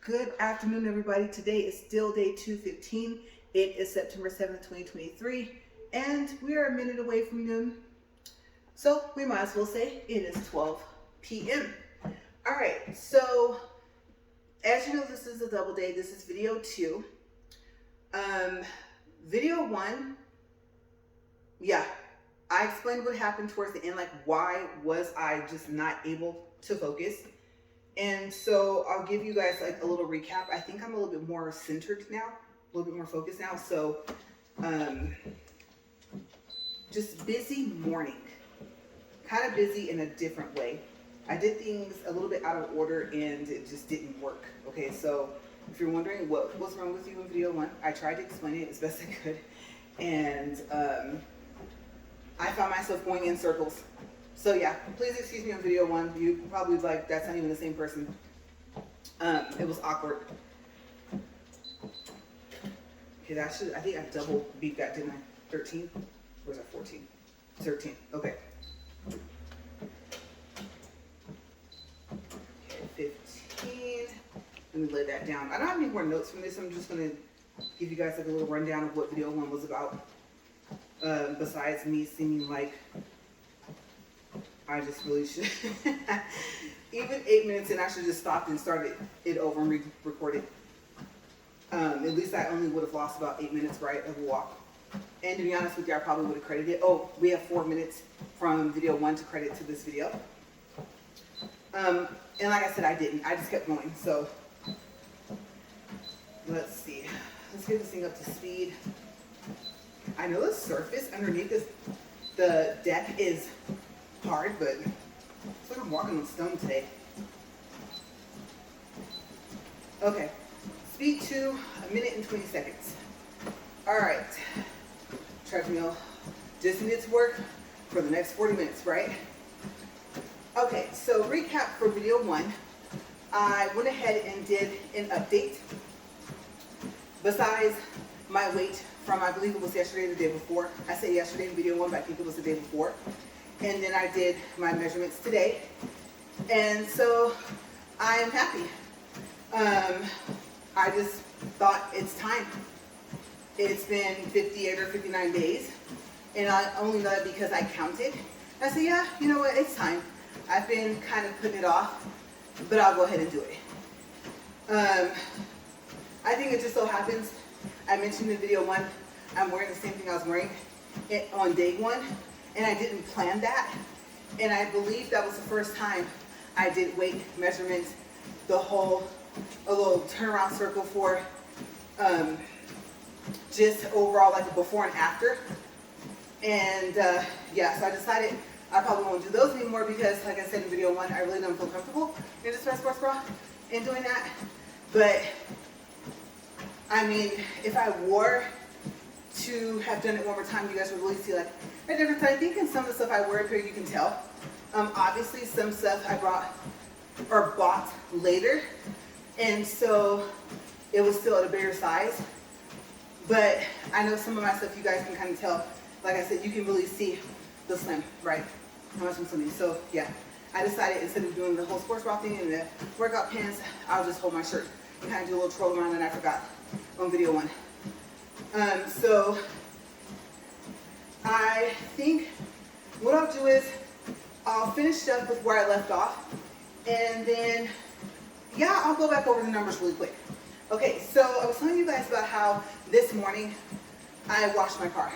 Good afternoon, everybody. Today is still day 215. It is September 7th, 2023, and we are a minute away from noon. So we might as well say it is 12 p.m. All right, so as you know, this is a double day. This is video 2. Video 1, yeah, I explained what happened towards the end, like why was I just not able to focus. And so I'll give you guys like a little recap. I think I'm a little bit more centered now, a little bit more focused now. So just busy morning, kind of busy in a different way. I did things a little bit out of order and it just didn't work. Okay, so if you're wondering what's wrong with you in video 1, I tried to explain it as best I could. And I found myself going in circles. So yeah, please excuse me on video 1. You probably like, that's not even the same person. It was awkward. Okay, I think I double beat that, didn't I? 13? Or was that 14? 13, okay. Okay, 15. Let me lay that down. I don't have any more notes from this. I'm just gonna give you guys like a little rundown of what video 1 was about. Besides me seeming like I just really should. Even 8 minutes in, I should just stopped and started it over and re-recorded. At least I only would have lost about 8 minutes, right, of a walk. And to be honest with you, I probably would have credited it. Oh, we have 4 minutes from video 1 to credit to this video. And like I said, I didn't. I just kept going. So let's see. Let's get this thing up to speed. I know the surface underneath the deck is hard, but it's like I'm walking on stone today. Okay, speed to 1 minute and 20 seconds. All right, treadmill just needs to work for the next 40 minutes, right? Okay, so recap for video 1. I went ahead and did an update. Besides my weight from, I believe it was yesterday or the day before. I said yesterday in video 1, but I think it was the day before. And then I did my measurements today. And so I am happy. I just thought it's time. It's been 58 or 59 days. And I only know that because I counted. I said, yeah, you know what, it's time. I've been kind of putting it off, but I'll go ahead and do it. I think it just so happens, I mentioned in video 1, I'm wearing the same thing I was wearing on day 1. And I didn't plan that. And I believe that was the first time I did weight measurements, a little turnaround circle for just overall like a before and after. And yeah, so I decided I probably won't do those anymore because like I said in video 1, I really don't feel comfortable in just my sports bra and doing that. But I mean, if I were to have done it one more time, you guys would really see like a difference. I think in some of the stuff I wear up here, you can tell. Obviously, some stuff I brought or bought later, and so it was still at a bigger size. But I know some of my stuff you guys can kind of tell. Like I said, you can really see the slim, right? How much I'm slimming. So yeah, I decided instead of doing the whole sports bra thing and the workout pants, I'll just hold my shirt and kind of do a little troll around that I forgot on video 1. So I think what I'll do is I'll finish up with where I left off, and then yeah, I'll go back over the numbers really quick. Okay, so I was telling you guys about how this morning I washed my car.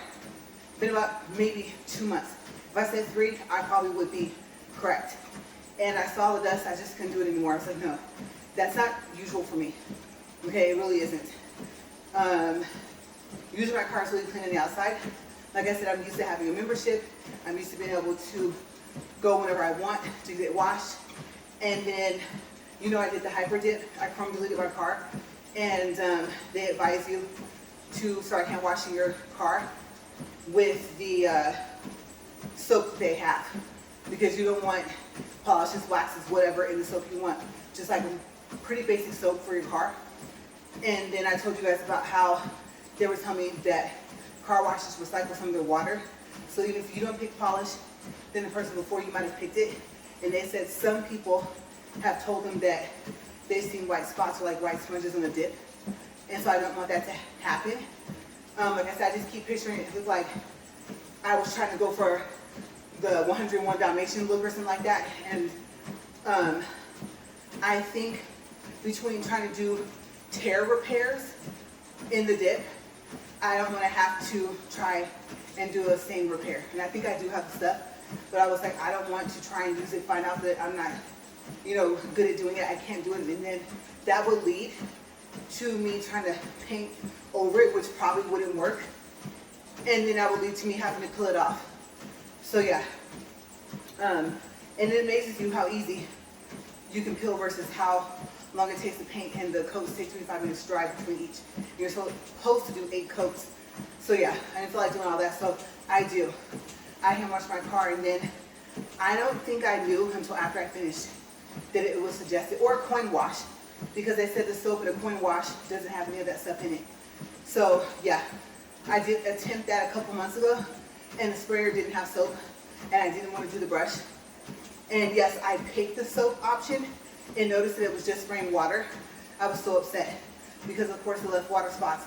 Been about maybe 2 months. If I said 3, I probably would be correct. And I saw the dust, I just couldn't do it anymore. I was like, no, that's not usual for me. Okay, it really isn't. Usually my car is really clean on the outside. Like I said, I'm used to having a membership. I'm used to being able to go whenever I want to get washed. And then, you know, I did the hyper dip. I chrome deleted my car. And they advise you to start hand washing your car with the soap they have. Because you don't want polishes, waxes, whatever in the soap you want. Just like a pretty basic soap for your car. And then I told you guys about how they were telling me that car washes recycle some of their water. So even if you don't pick polish, then the person before you might have picked it. And they said some people have told them that they seem white spots or like white smudges on the dip. And so I don't want that to happen. Like I said, I just keep picturing it look like I was trying to go for the 101 Dalmatian look or something like that. And I think between trying to do tear repairs in the dip, I don't want to have to try and do a stain repair. And I think I do have the stuff, but I was like, I don't want to try and use it, find out that I'm not, you know, good at doing it. I can't do it. And then that would lead to me trying to paint over it, which probably wouldn't work. And then that would lead to me having to pull it off. So yeah. And it amazes you how easy you can peel versus how long it takes to paint, and the coats take 25 minutes to dry between each. You're supposed to do 8 coats. So yeah, I didn't feel like doing all that, so I do. I hand wash my car, and then I don't think I knew until after I finished that it was suggested, or a coin wash, because they said the soap in a coin wash doesn't have any of that stuff in it. So yeah, I did attempt that a couple months ago, and the sprayer didn't have soap, and I didn't want to do the brush. And yes, I picked the soap option and noticed that it was just spraying water. I was so upset because of course it left water spots.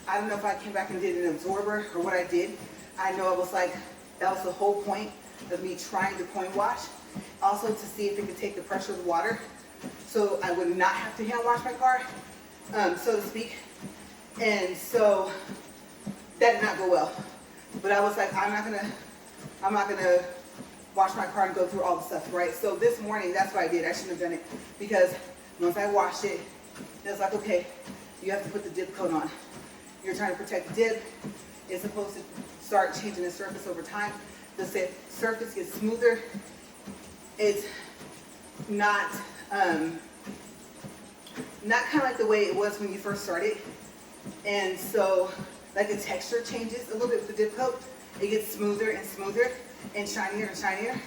I don't know if I came back and did an absorber or what I did. I know it was like, that was the whole point of me trying the coin wash. Also to see if it could take the pressure of the water so I would not have to hand wash my car, so to speak. And so that did not go well. But I was like, I'm not gonna wash my car and go through all the stuff, right? So this morning, that's what I did. I shouldn't have done it, because once I washed it, it was like, okay, you have to put the dip coat on. You're trying to protect the dip. It's supposed to start changing the surface over time. The surface gets smoother. It's not kind of like the way it was when you first started. And so, like, the texture changes a little bit with the dip coat. It gets smoother and smoother and shinier and shinier.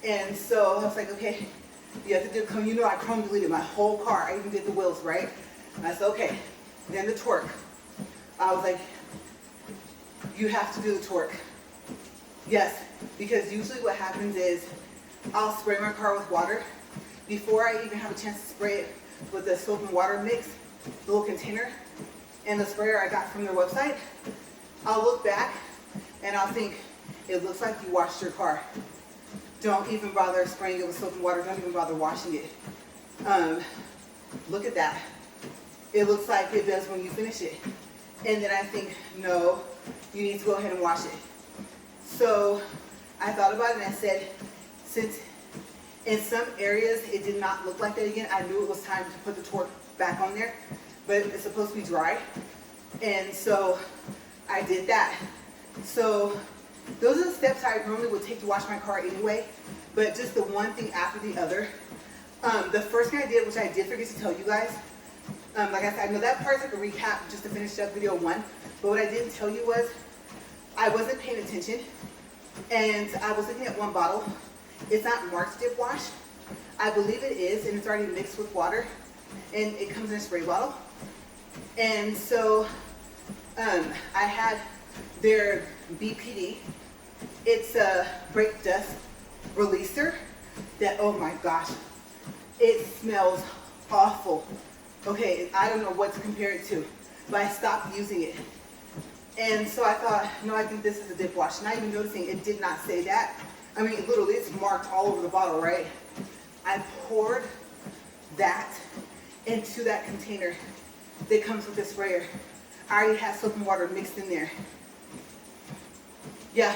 And so I was like, okay, you have to dip coat. You know, I chrome deleted my whole car. I even did the wheels, right? And I said, okay. Then the torque. I was like, you have to do the torque. Yes, because usually what happens is I'll spray my car with water before I even have a chance to spray it with the soap and water mix, the little container, and the sprayer I got from their website. I'll look back and I'll think, it looks like you washed your car. Don't even bother spraying it with soap and water. Don't even bother washing it. Look at that. It looks like it does when you finish it. And then I think, no, you need to go ahead and wash it. So I thought about it and I said, since in some areas it did not look like that again, I knew it was time to put the torque back on there, but it's supposed to be dry. And so I did that. So those are the steps I normally would take to wash my car anyway, but just the one thing after the other. The first thing I did, which I did forget to tell you guys, like I said, I know that part's like a recap just to finish up video 1, but what I didn't tell you was I wasn't paying attention, and I was looking at one bottle. It's not marked dip wash. I believe it is, and it's already mixed with water, and it comes in a spray bottle. And so I had their BPD. It's a brake dust releaser that, oh my gosh, it smells awful. Okay, I don't know what to compare it to, but I stopped using it. And so I thought, no, I think this is a dip wash. Not even noticing it did not say that. I mean, literally, it's marked all over the bottle, right? I poured that into that container that comes with the sprayer. I already had soap and water mixed in there. Yeah,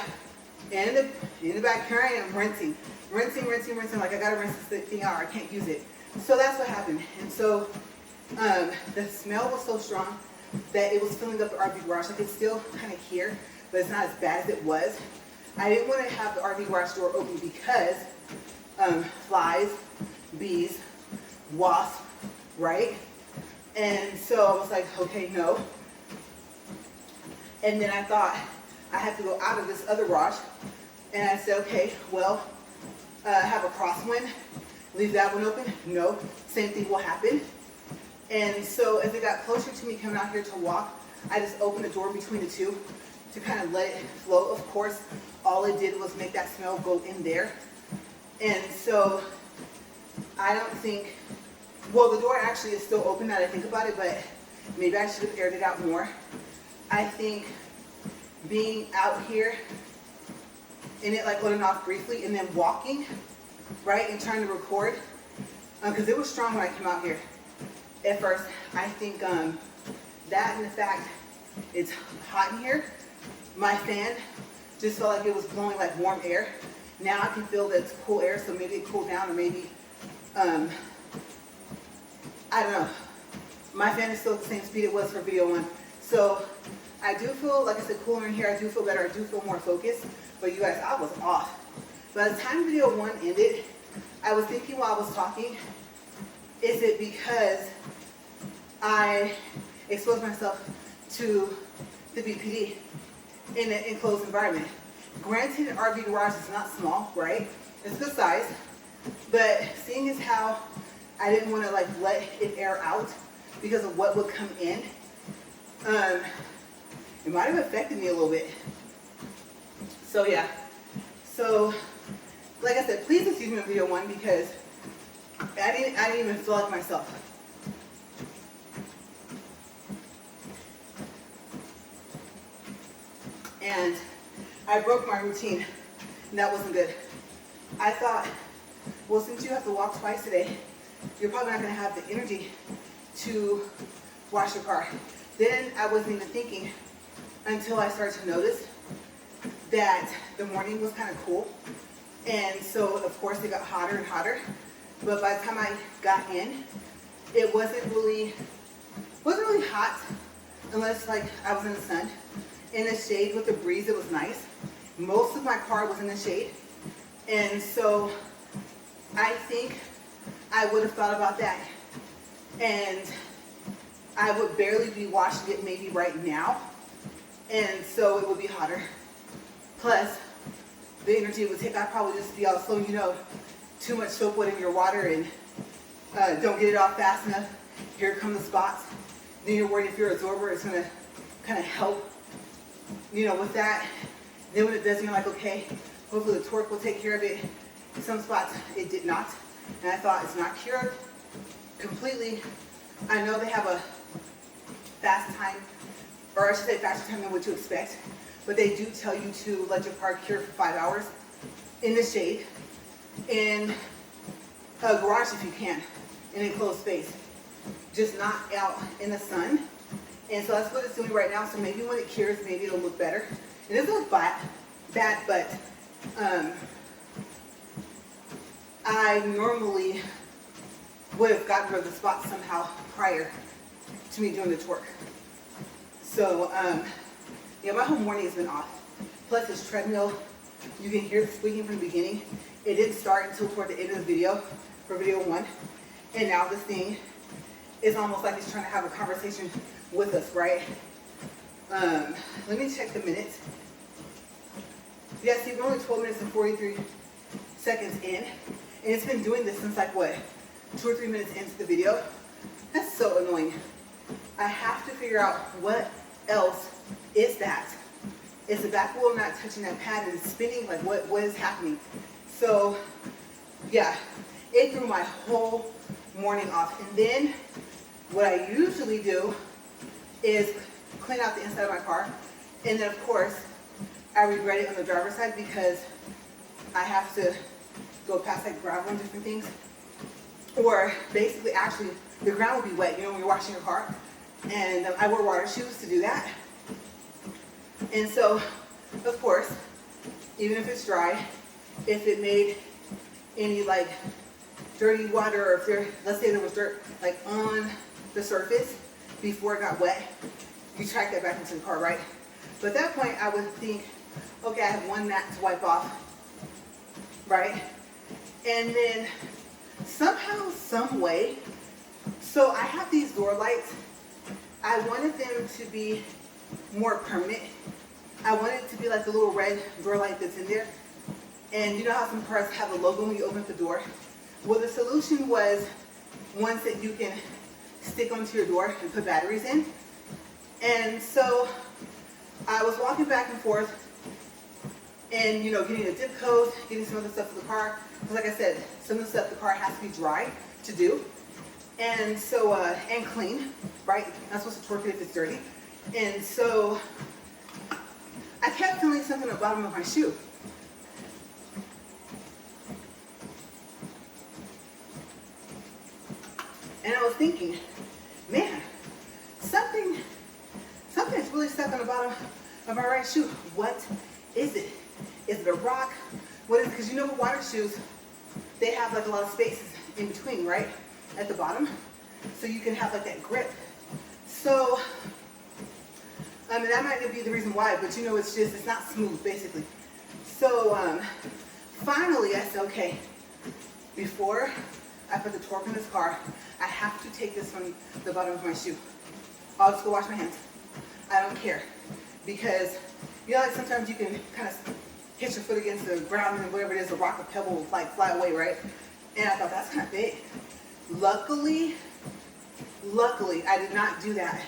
and in the back, here I am rinsing. Like I gotta rinse this thing out, or I can't use it. So that's what happened. And so the smell was so strong that it was filling up the RV garage. Like, it's still kind of here, but it's not as bad as it was. I didn't want to have the RV garage door open because flies, bees, wasps, right? And so I was like, okay, no. And then I thought I had to go out of this other garage, and I said, okay, well, have a crosswind, leave that one open. No, same thing will happen. And so as it got closer to me coming out here to walk, I just opened the door between the two to kind of let it flow. Of course, all it did was make that smell go in there. And so I don't think Well, the door actually is still open now that I think about it, but maybe I should have aired it out more. I think being out here and it like on and off briefly and then walking, right, and trying to record, because it was strong when I came out here at first. I think that and the fact it's hot in here, my fan just felt like it was blowing like warm air. Now I can feel that it's cool air, so maybe it cooled down, or maybe, I don't know. My fan is still at the same speed it was for video 1. So I do feel, like I said, cooler in here. I do feel better. I do feel more focused. But you guys, I was off. By the time video 1 ended, I was thinking while I was talking, is it because I exposed myself to the BPD in an enclosed environment? Granted, an RV garage is not small, right? It's a good size. But seeing as how I didn't want to like let it air out because of what would come in, it might have affected me a little bit. So yeah. So like I said, please excuse me in video 1 because I didn't even feel like myself. And I broke my routine, and that wasn't good. I thought, well, since you have to walk twice a day, you're probably not going to have the energy to wash your car. Then I wasn't even thinking until I started to notice that the morning was kind of cool. And so, of course, it got hotter and hotter. But by the time I got in, it wasn't really hot unless like I was in the sun. In the shade with the breeze, it was nice. Most of my car was in the shade. And so I think I would have thought about that. And I would barely be washing it maybe right now. And so it would be hotter. Plus, the energy it would take, I'd probably just be all slow, you know, too much soap wet in your water and don't get it off fast enough. Here come the spots. Then you're worried if your absorber is going to kind of help, you know, with that. Then when it does, you're like, okay, hopefully the torque will take care of it. In some spots, it did not. And I thought it's not cured completely. I know they have a fast time, or I should say faster time than what you expect, but they do tell you to let your car cure for 5 hours in the shade, in a garage if you can, in an enclosed space, just not out in the sun. And so that's what it's doing right now. So maybe when it cures, maybe it'll look better. It doesn't look bad, but I normally would have gotten rid of the spots somehow prior to me doing the torque. So yeah, my whole morning has been off. Plus this treadmill, you can hear the squeaking from the beginning. It didn't start until toward the end of the video, for video 1. And now this thing is almost like it's trying to have a conversation with us, right? Let me check the minutes. Yeah, see, we're only 12 minutes and 43 seconds in. And it's been doing this since like what, 2 or 3 minutes into the video. That's so annoying. I have to figure out what else is that. Is the back wheel not touching that pad and it's spinning? Like what is happening? So yeah, it threw my whole morning off. And then what I usually do is clean out the inside of my car. And then of course, I regret it on the driver's side because I have to go past like gravel and different things. Or basically, actually, the ground will be wet, you know, when you're washing your car. And I wear water shoes to do that. And so, of course, even if it's dry, if it made any like dirty water, or if there, let's say there was dirt like on the surface before it got wet, you track that back into the car, right? But at that point, I would think, okay, I have one mat to wipe off, right? And then somehow, some way, so I have these door lights. I wanted them to be more permanent. I wanted it to be like the little red door light that's in there. And you know how some cars have a logo when you open up the door? Well, the solution was ones that you can stick onto your door and put batteries in. And so I was walking back and forth and, you know, getting the dip codes, getting some of the stuff for the car. Because like I said, some of the stuff the car has to be dry to do. And so, and clean, right? Not supposed to twerk it if it's dirty. And so I kept feeling something at the bottom of my shoe. And I was thinking, man, something's really stuck on the bottom of my right shoe. What is it? Is it a rock? What is it? Because you know with water shoes, they have like a lot of spaces in between, right? At the bottom. So you can have like that grip. So, I mean, that might be the reason why, but you know, it's not smooth, basically. So, finally, I said, okay, before I put the torque in this car, I have to take this from the bottom of my shoe. I'll just go wash my hands. I don't care. Because, you know, like sometimes you can kind of hit your foot against the ground and whatever it is, a rock or pebble will like fly away, right? And I thought, that's kind of big. Luckily, I did not do that.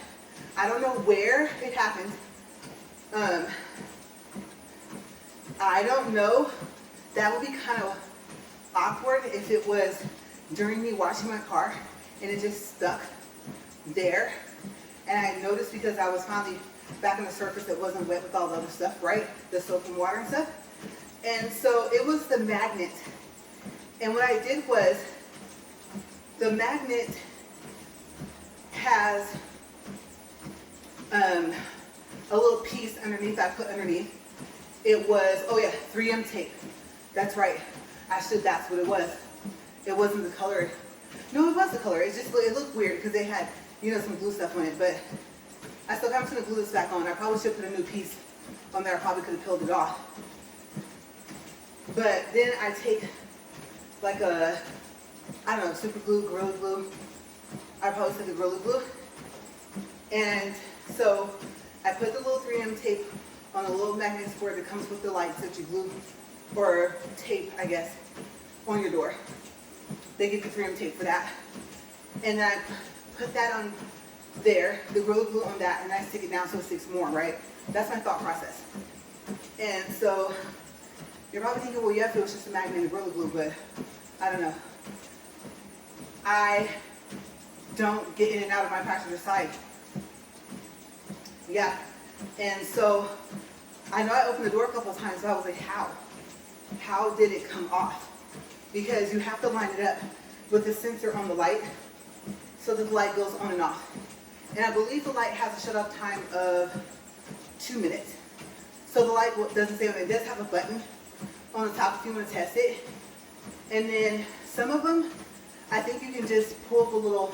I don't know where it happened. I don't know. That would be kind of awkward if it was during me washing my car and it just stuck there. And I noticed because I was finally back on the surface that wasn't wet with all the other stuff, right? The soap and water and stuff. And so it was the magnet. And what I did was, the magnet has a little piece underneath I put underneath. It was, oh yeah, 3M tape. That's right. That's what it was. It wasn't the color. No, it was the color. It looked weird because they had, you know, some glue stuff on it, but I still haven't going to glue this back on. I probably should put a new piece on there. I probably could have peeled it off. But then I take like a, I don't know, super glue, Gorilla Glue. I probably took the Gorilla Glue. And so I put the little 3M tape on a little magnet square that comes with the lights that you glue, or tape, I guess, on your door. They give you 3M tape for that. And then I put that on there, the Gorilla Glue on that, and I stick it down so it sticks more, right? That's my thought process. And so you're probably thinking, well, yeah, if it was just a magnet and Gorilla Glue, but I don't know. I don't get in and out of my passenger side. Yeah. And so I know I opened the door a couple of times, so I was like, how? How did it come off? Because you have to line it up with the sensor on the light so that the light goes on and off. And I believe the light has a shut-off time of 2 minutes. So the light doesn't stay on. It does have a button on the top if you want to test it. And then some of them, I think you can just pull the little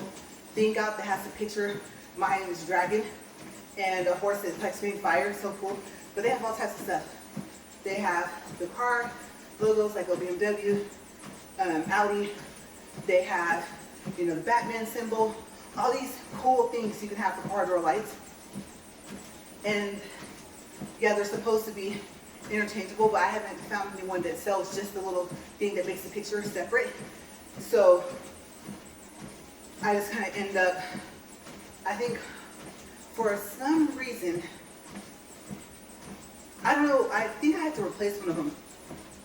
thing out that has the picture. Mine is dragon and a horse that's like spitting fire. So cool. But they have all types of stuff. They have the car logos like a BMW, Audi. They have, you know, the Batman symbol. All these cool things you can have for car door lights. And yeah, they're supposed to be interchangeable, but I haven't found anyone that sells just the little thing that makes the picture separate. So I just kind of end up, I think for some reason, I don't know, I think I had to replace one of them.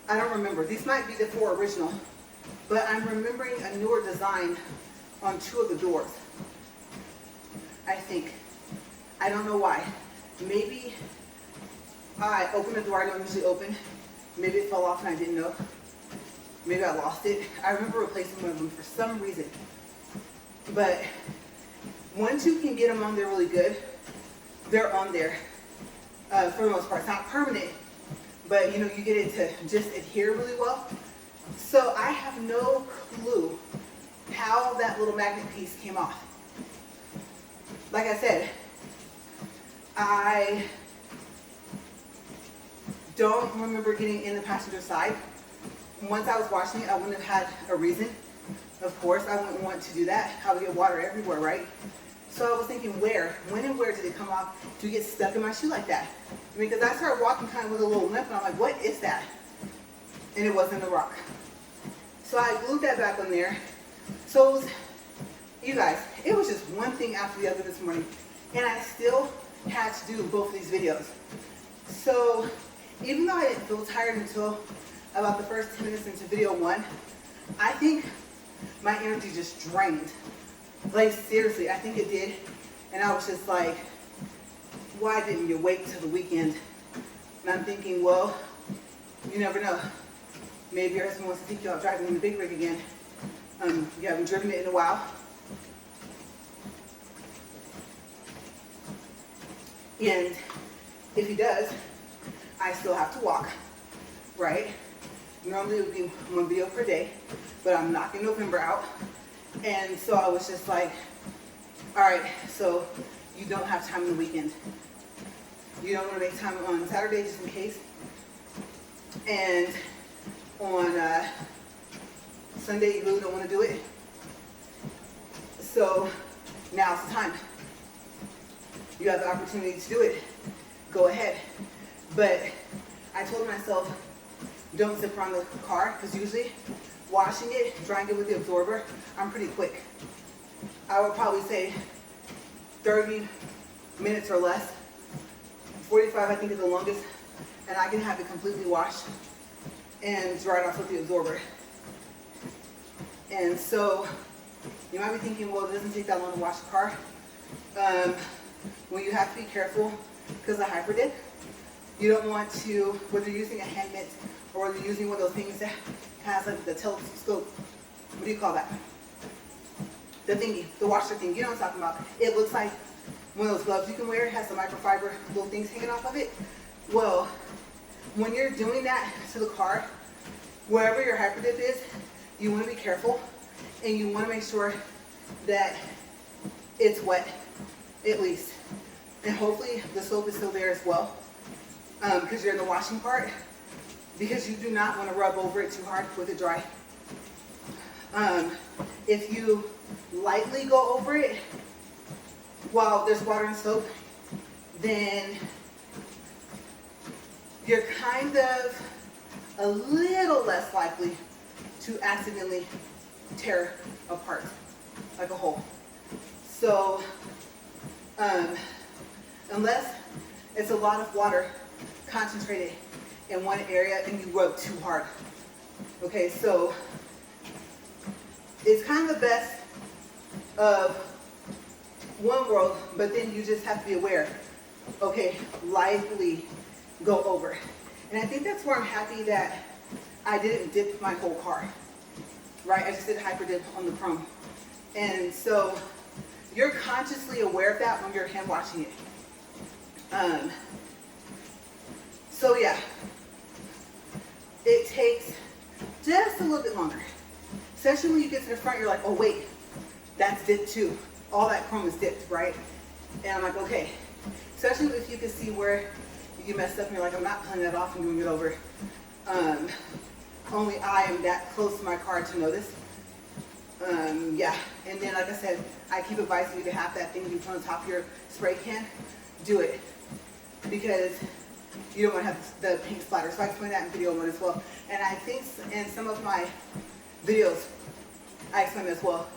I don't remember. These might be the 4 original, but I'm remembering a newer design on 2 of the doors. I think. I don't know why. Maybe I opened the door I don't usually open. Maybe it fell off and I didn't know. Maybe I lost it. I remember replacing one of them for some reason. But once you can get them on there really good, they're on there for the most part. It's not permanent, but you know, you get it to just adhere really well. So I have no clue how that little magnet piece came off. Like I said, I don't remember getting in the passenger side. Once I was washing it, I wouldn't have had a reason. Of course, I wouldn't want to do that. I would get water everywhere, right? So I was thinking, when and where did it come off to get stuck in my shoe like that? I mean, because I started walking kind of with a little limp, and I'm like, what is that? And it wasn't a rock. So I glued that back on there. So it was, you guys, it was just one thing after the other this morning, and I still had to do both of these videos. So even though I didn't feel tired until about the first 10 minutes into video 1, I think my energy just drained Like seriously, I think it did. And I was just like, why didn't you wait till the weekend? And I'm thinking, well, you never know. Maybe your husband wants to take you out driving in the big rig again. You haven't driven it in a while. And if he does, I still have to walk, right? Normally it would be 1 video per day, but I'm knocking November out. And so I was just like, all right, so you don't have time on the weekend. You don't want to make time on Saturday just in case. And on Sunday you really don't want to do it. So now's the time. You have the opportunity to do it. Go ahead. But I told myself, don't zip around the car, because usually washing it, drying it with the absorber, I'm pretty quick. I would probably say 30 minutes or less. 45 I think is the longest, and I can have it completely washed and dried off with the absorber. And so you might be thinking, well, it doesn't take that long to wash the car. Well, you have to be careful because of hyper dip. You don't want to, whether you're using a hand mitt or whether you're using one of those things that has like the telescope, what do you call that? The thingy, the washer thing, you know what I'm talking about. It looks like one of those gloves you can wear. It has the microfiber little things hanging off of it. Well, when you're doing that to the car, wherever your hyper dip is, you want to be careful and you want to make sure that it's wet, at least. And hopefully the soap is still there as well, because you're in the washing part, because you do not want to rub over it too hard with it dry. If you lightly go over it while there's water and soap, then you're kind of a little less likely to accidentally tear apart like a hole. So unless it's a lot of water concentrated in one area and you rub too hard. Okay, so it's kind of the best of one world, but then you just have to be aware. Okay, lightly go over. And I think that's where I'm happy that I didn't dip my whole car, right? I just did hyper dip on the chrome. And so you're consciously aware of that when you're hand washing it. So yeah, it takes just a little bit longer. Especially when you get to the front, you're like, oh wait, that's dipped too. All that chrome is dipped, right? And I'm like, okay. Especially if you can see where you messed up and you're like, I'm not pulling that off and doing it over. Only I am that close to my car to notice. Yeah, and then like I said, I keep advising you to have that thing you put on top of your spray can. Do it, because you don't want to have the pink splatter. So I explain that in video one as well. And I think in some of my videos, I explain as well.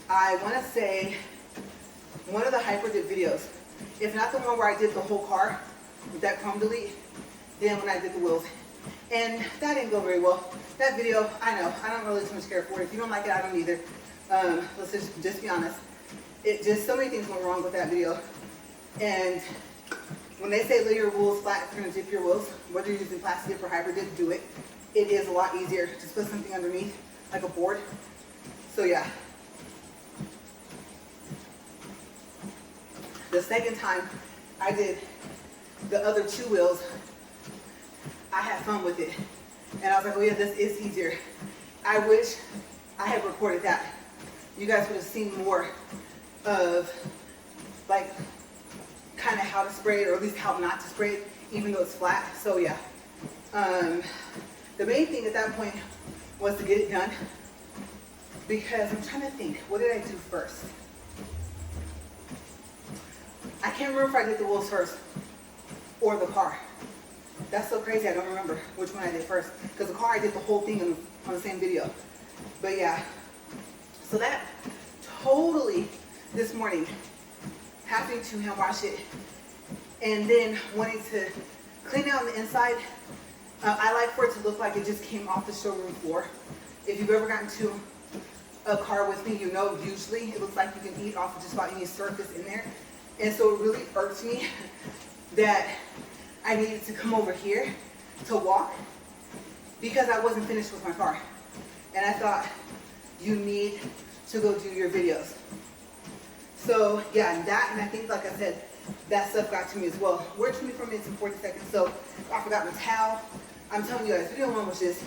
I want to say one of the hyper dip videos, if not the one where I did the whole car with that chrome delete, then when I did the wheels. And that didn't go very well. That video, I know, I don't really too much care for it. If you don't like it, I don't either. Let's just be honest. It just, so many things went wrong with that video. And when they say lay your wheels flat if you're going to dip your wheels, whether you're using plastic dip or hyper dip, do it. It is a lot easier to just put something underneath, like a board. So yeah. The second time I did the other two wheels, I had fun with it. And I was like, oh yeah, this is easier. I wish I had recorded that. You guys would have seen more of like kind of how to spray it, or at least how not to spray it, even though it's flat. So yeah. The main thing at that point was to get it done, because I'm trying to think, what did I do first? I can't remember if I did the wheels first or the car. That's so crazy, I don't remember which one I did first. Because the car, I did the whole thing on the same video. But yeah, so that totally, this morning, having to hand wash it and then wanting to clean it on the inside. I like for it to look like it just came off the showroom floor. If you've ever gotten to a car with me, you know usually it looks like you can eat off of just about any surface in there. And so it really irked me that I needed to come over here to walk because I wasn't finished with my car. And I thought, you need to go do your videos. So yeah, and I think, like I said, that stuff got to me as well. We're 24 minutes and 40 seconds, so I forgot my towel. I'm telling you guys, video one was just,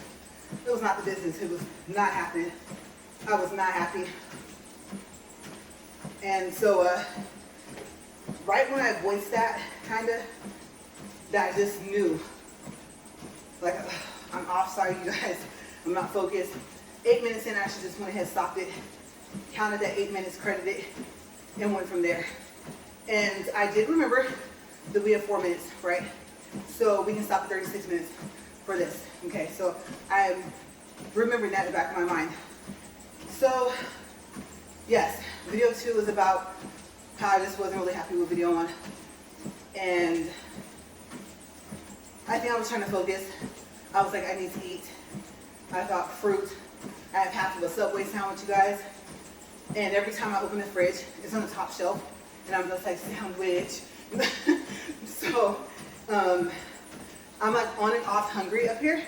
it was not the business. It was not happening. I was not happy. And so, right when I voiced that, that I just knew, like, I'm off, sorry you guys, I'm not focused. 8 minutes in, I actually just went ahead, stopped it, counted that 8 minutes, credited it, and went from there. And I did remember that we have 4 minutes, right? So we can stop at 36 minutes for this. Okay, so I'm remembering that in the back of my mind. So, yes, video 2 is about how I just wasn't really happy with video 1. And I think I was trying to focus. I was like, I need to eat. I thought fruit. I have half of a Subway sandwich, you guys. And every time I open the fridge, it's on the top shelf. And I'm just like, sandwich. So, I'm like on and off hungry up here.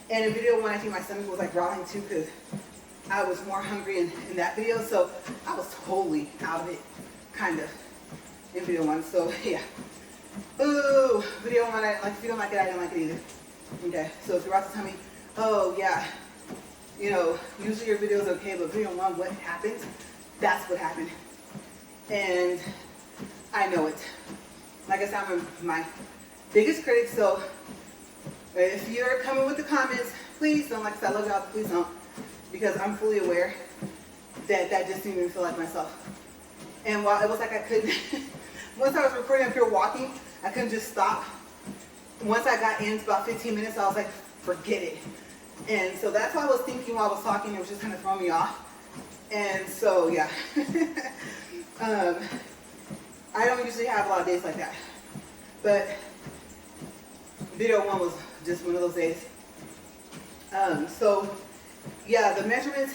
And in video 1, I think my stomach was like growling too because I was more hungry in that video. So I was totally out of it, kind of, in video 1. So yeah. Ooh, video 1, if you don't like it, I didn't like it either. Okay, so if you're about to tell me, oh yeah, you know, usually your video is okay, but video 1, what happened? That's what happened. And I know it. Like I said, I'm my biggest critic, so if you're coming with the comments, please don't. Like I said, I love y'all, please don't. Because I'm fully aware that that just didn't even feel like myself. And while it was like I couldn't, once I was recording up here walking, I couldn't just stop. Once I got into about 15 minutes, I was like, forget it. And so that's what I was thinking while I was talking. It was just kind of throwing me off. And so, yeah. I don't usually have a lot of days like that. But video 1 was just one of those days. So, yeah, the measurements,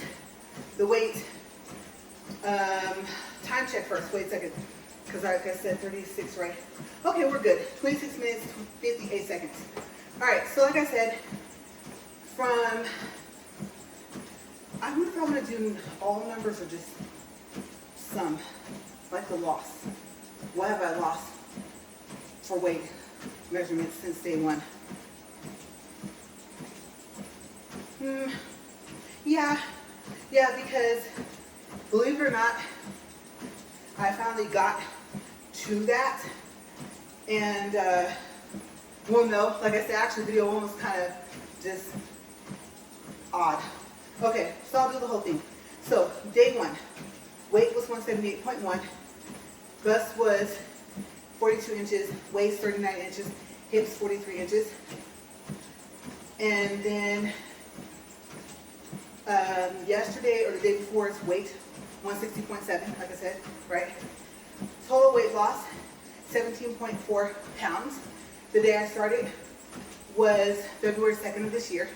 the weight, time check first. Wait a second. Because like I said, 36, right? Okay, we're good. 26 minutes, 58 seconds. All right, so like I said, I wonder if I want to do all numbers or just some, like the loss. What have I lost for weight measurements since day 1? Yeah, because believe it or not, I finally got to that. And, well, no, like I said, actually video 1 was kind of just odd. Okay, so I'll do the whole thing. So, day 1, weight was 178.1, bust was 42 inches, waist 39 inches, hips 43 inches. And then yesterday or the day before's weight, 160.7, like I said, right? Total weight loss, 17.4 pounds. The day I started was February 2nd of this year.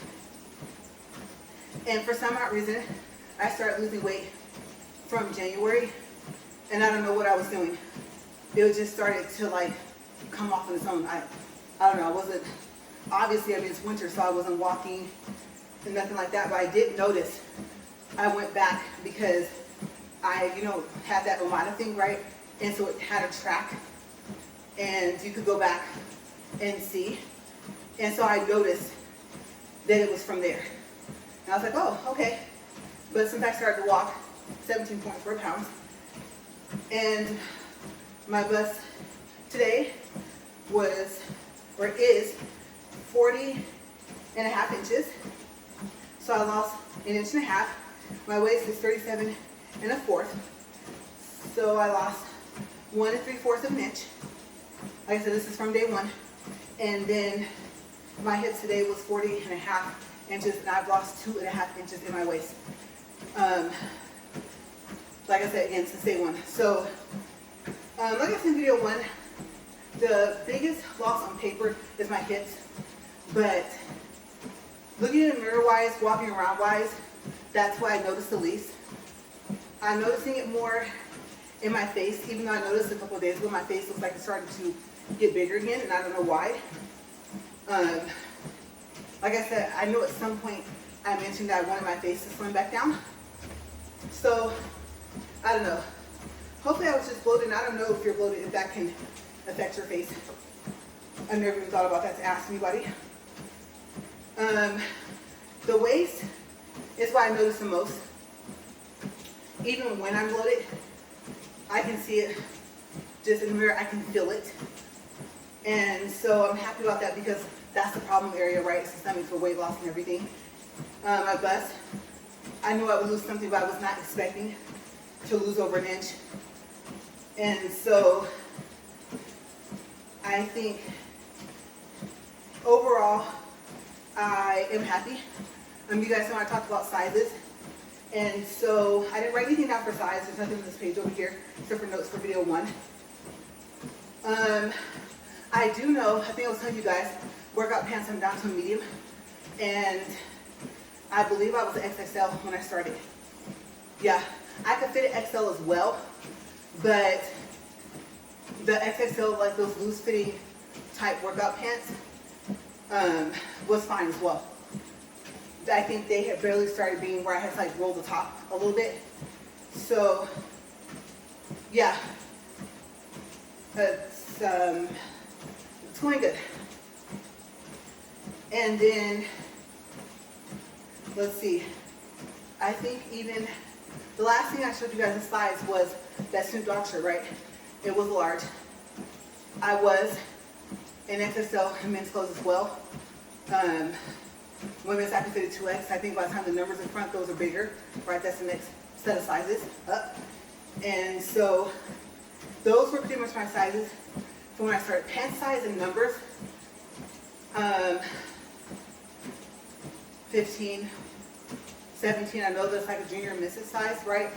And for some odd reason, I started losing weight from January, and I don't know what I was doing. It just started to like come off on its own. I don't know, I wasn't, obviously, I mean, it's winter, so I wasn't walking and nothing like that, but I did notice. I went back because I, had that Omada thing, right? And so it had a track, and you could go back and see. And so I noticed that it was from there. And I was like, oh, okay. But since I started to walk, 17.4 pounds. And my bust today was, or is, 40 and a half inches. So I lost 1.5 inches. My waist is 37 1/4. So I lost 1 3/4 of an inch. Like I said, this is from day 1. And then my hips today was 40 and a half inches, and I've lost 2.5 inches in my waist. Like I said, again, since day 1. So, like I said in video 1, the biggest loss on paper is my hips. But looking in the mirror wise, walking around wise, That's why I noticed the least. I'm noticing it more in my face, even though I noticed a couple of days ago my face looks like it's starting to get bigger again, and I don't know why. Like I said, I know at some point I mentioned that I wanted my face to slim back down. So, I don't know. Hopefully I was just bloated, and I don't know if you're bloated, if that can affect your face. I've never even thought about that to ask anybody. The waist is what I notice the most. Even when I'm bloated, I can see it just in the mirror, I can feel it. And so I'm happy about that because that's the problem area, right? It's the stomach for weight loss and everything. My bust, I knew I would lose something, but I was not expecting to lose over an inch. And so I think overall, I am happy. You guys know I talked about sizes. And so I didn't write anything down for size. There's nothing on this page over here except for notes for video 1. I do know, I think I was telling you guys, workout pants I'm down to a medium. And I believe I was an XXL when I started. Yeah, I could fit an XL as well, but the XXL, like those loose fitting type workout pants, was fine as well. I think they had barely started being where I had to like roll the top a little bit. So, yeah, it's going good. And then, let's see, I think even the last thing I showed you guys in size was that Snoop Dogg shirt, right? It was large. I was in XXL in men's clothes as well. Women's I can fit a 2X. I think by the time the numbers in front, those are bigger, right? That's the next set of sizes up. And so those were pretty much my sizes from when I started. Pant size and numbers, 15, 17. I know that's like a junior and missus size, right?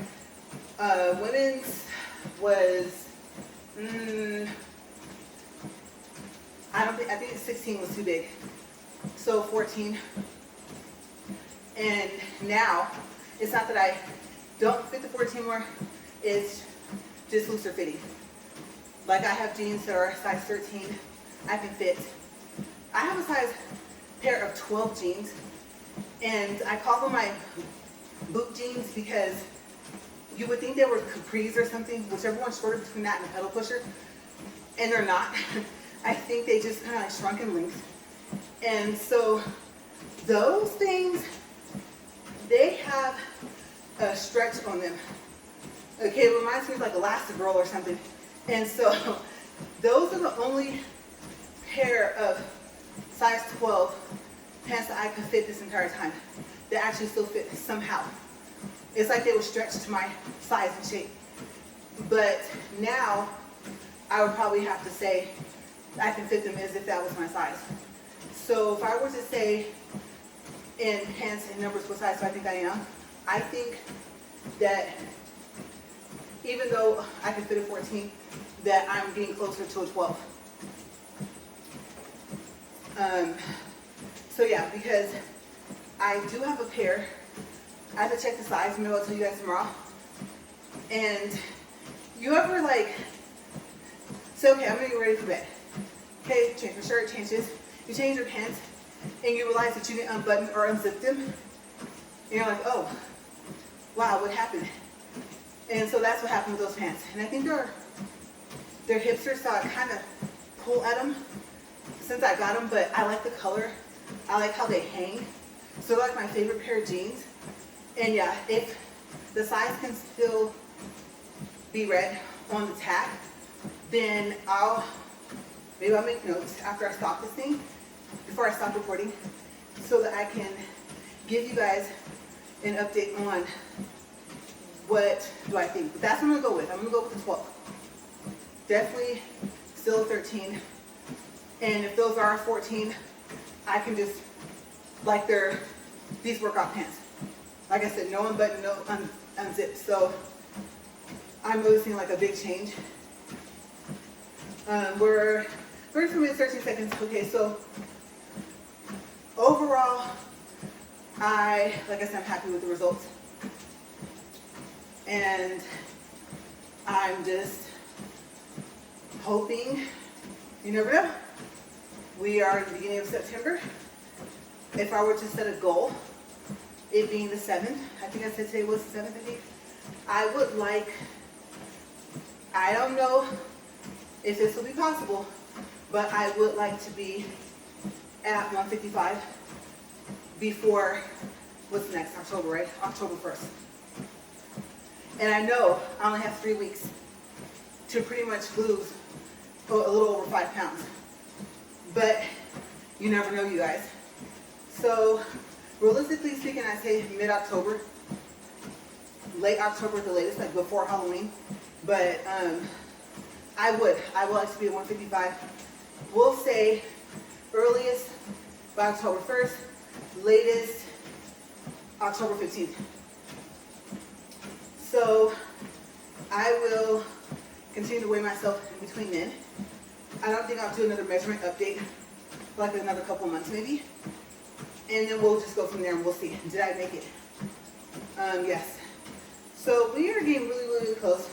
Women's was, I think 16 was too big. So 14. And now, it's not that I don't fit the 14 more, it's just looser fitting. Like I have jeans that are size 13, I can fit. I have a size pair of 12 jeans, and I call them my boot jeans because you would think they were capris or something, whichever one's shorter between that and a pedal pusher, and they're not. I think they just kind of like shrunk in length. And so those things, they have a stretch on them. Okay, it reminds me of like Elastigirl or something. And so those are the only pair of size 12 pants that I could fit this entire time. They actually still fit somehow. It's like they were stretched to my size and shape. But now I would probably have to say I can fit them as if that was my size. So if I were to say in pants and numbers what size do I think I am, I think that even though I can fit a 14, that I'm getting closer to a 12. So yeah, because I do have a pair. I have to check the size, maybe I'll tell you guys tomorrow. And you ever like, say, okay, I'm gonna get ready for bed. Okay, change your shirt, change this. You change your pants, and you realize that you didn't unbutton or unzip them. And you're like, oh, wow, what happened? And so that's what happened with those pants. And I think they're hipster, so I kind of pull at them since I got them, but I like the color. I like how they hang. So they're like my favorite pair of jeans. And yeah, if the size can still be read on the tag, then maybe I'll make notes after I stop this thing, before I stop recording, so that I can give you guys an update on what do I think. But that's what I'm gonna go with. I'm gonna go with the 12. Definitely still a 13. And if those are a 14, I can just, like these workout pants. Like I said, no unbutton, no unzip. So I'm noticing like a big change. We're 30 minutes, 13 seconds. Okay, so overall, like I said, I'm happy with the results. And I'm just hoping, you never know. We are in the beginning of September. If I were to set a goal, it being the 7th, I think I said today was the 7th, I think. I would like, I don't know if this will be possible, but I would like to be at 155 before, what's next, October, right? October 1st. And I know I only have 3 weeks to pretty much lose a little over 5 pounds. But you never know, you guys. So realistically speaking, I say mid-October, late October at the latest, like before Halloween. But I would like to be at 155. We'll say earliest by October 1st, latest October 15th. So I will continue to weigh myself in between then. I don't think I'll do another measurement update for like another couple months maybe. And then we'll just go from there and we'll see. Did I make it? Yes. So we are getting really, really close.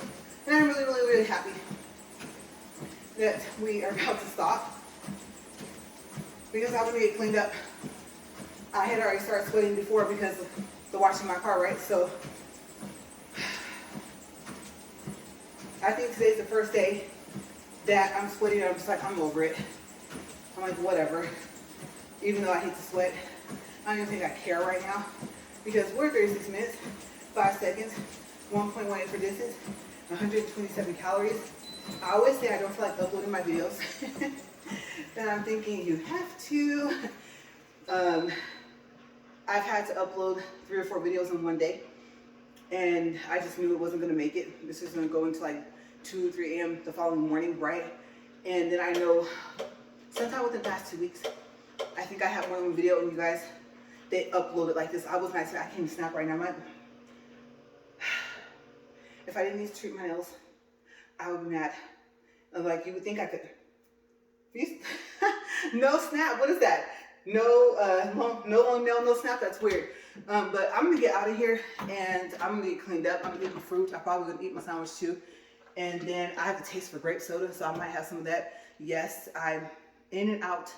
And I'm really, really, really happy that we are about to stop. Because I want to get cleaned up. I had already started sweating before because of the washing my car, right? So I think today's the first day that I'm sweating. I'm just like, I'm over it. I'm like, whatever. Even though I hate to sweat, I don't even think I care right now. Because we're 36 minutes, 5 seconds, 1.18 for distance, 127 calories. I always say I don't feel like uploading my videos. Then I'm thinking you have to. I've had to upload 3 or 4 videos in one day. And I just knew it wasn't going to make it. This was going to go into like 2, 3 a.m. the following morning, right? And then I know sometime within the past 2 weeks, I think I have more than one video and you guys, they uploaded like this. I was not, I can't even snap right now. If I didn't need to treat my nails, I would be mad. Like you would think I could. No snap, what is that? No long nail, no snap, that's weird. But I'm gonna get out of here and I'm gonna get cleaned up. I'm gonna eat my fruit. I'm probably gonna eat my sandwich too. And then I have a taste for grape soda, so I might have some of that. Yes, I'm in and out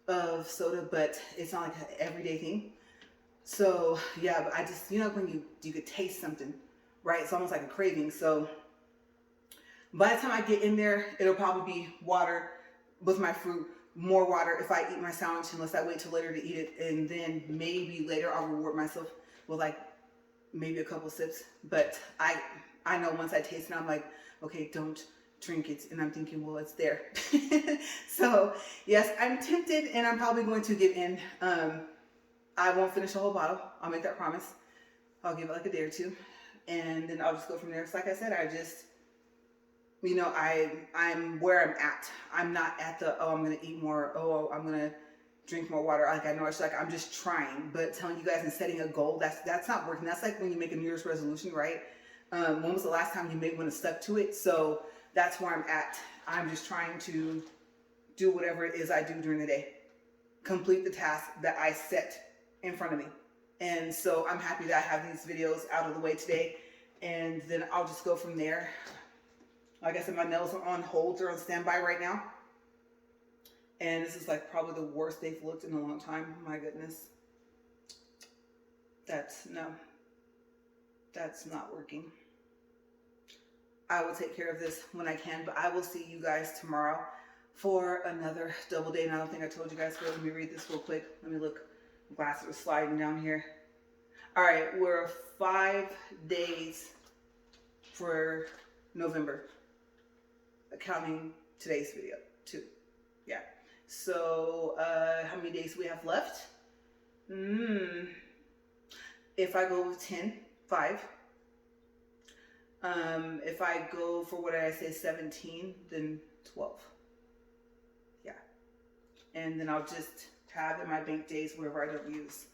of soda, but it's not like an everyday thing. So yeah, but I just, you know, when you could taste something, right? It's almost like a craving. So by the time I get in there, it'll probably be water with my fruit, more water if I eat my sandwich, unless I wait till later to eat it. And then maybe later I'll reward myself with like maybe a couple sips. But I know once I taste it, I'm like, okay, don't drink it. And I'm thinking, well, it's there. So yes, I'm tempted and I'm probably going to give in. I won't finish the whole bottle. I'll make that promise. I'll give it like a day or two. And then I'll just go from there. So like I said, I just, you know, I'm where I'm at. I'm not at the, oh, I'm going to eat more. Oh, I'm going to drink more water. Like I know it's like, I'm just trying, but telling you guys and setting a goal, that's not working. That's like when you make a New Year's resolution, right? When was the last time you made one and stuck to it? So that's where I'm at. I'm just trying to do whatever it is I do during the day. Complete the task that I set in front of me. And so I'm happy that I have these videos out of the way today. And then I'll just go from there. Like I said, my nails are on hold. They're on standby right now. And this is like probably the worst they've looked in a long time. My goodness. That's not working. I will take care of this when I can, but I will see you guys tomorrow for another double day. And I don't think I told you guys, but let me read this real quick. Let me look. Glasses are sliding down here. All right, we're 5 days for November, counting today's video, 2. Yeah. So how many days we have left? If I go with 10, 5. If I go for what did I say, 17, then 12. Yeah. And then I'll just have in my bank days wherever I don't use.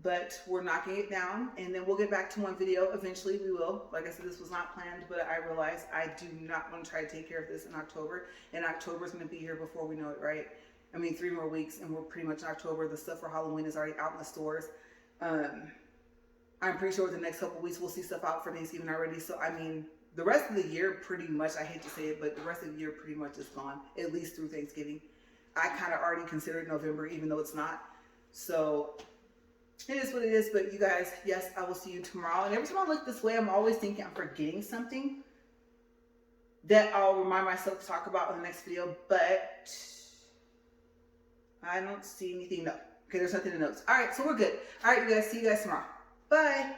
But we're knocking it down, and then we'll get back to one video. Eventually we will. Like I said, this was not planned, but I realized I do not want to try to take care of this in October. And October is going to be here before we know it, right? I mean, 3 more weeks, and we're pretty much in October. The stuff for Halloween is already out in the stores. I'm pretty sure the next couple of weeks we'll see stuff out for Thanksgiving already. So I mean, the rest of the year pretty much, I hate to say it, but the rest of the year pretty much is gone, at least through Thanksgiving. I kind of already consider it November, even though it's not. So it is what it is. But you guys, yes, I will see you tomorrow. And every time I look this way, I'm always thinking I'm forgetting something that I'll remind myself to talk about in the next video. But I don't see anything. No. Okay, there's nothing in the notes. All right, so we're good. All right, you guys, see you guys tomorrow. Bye.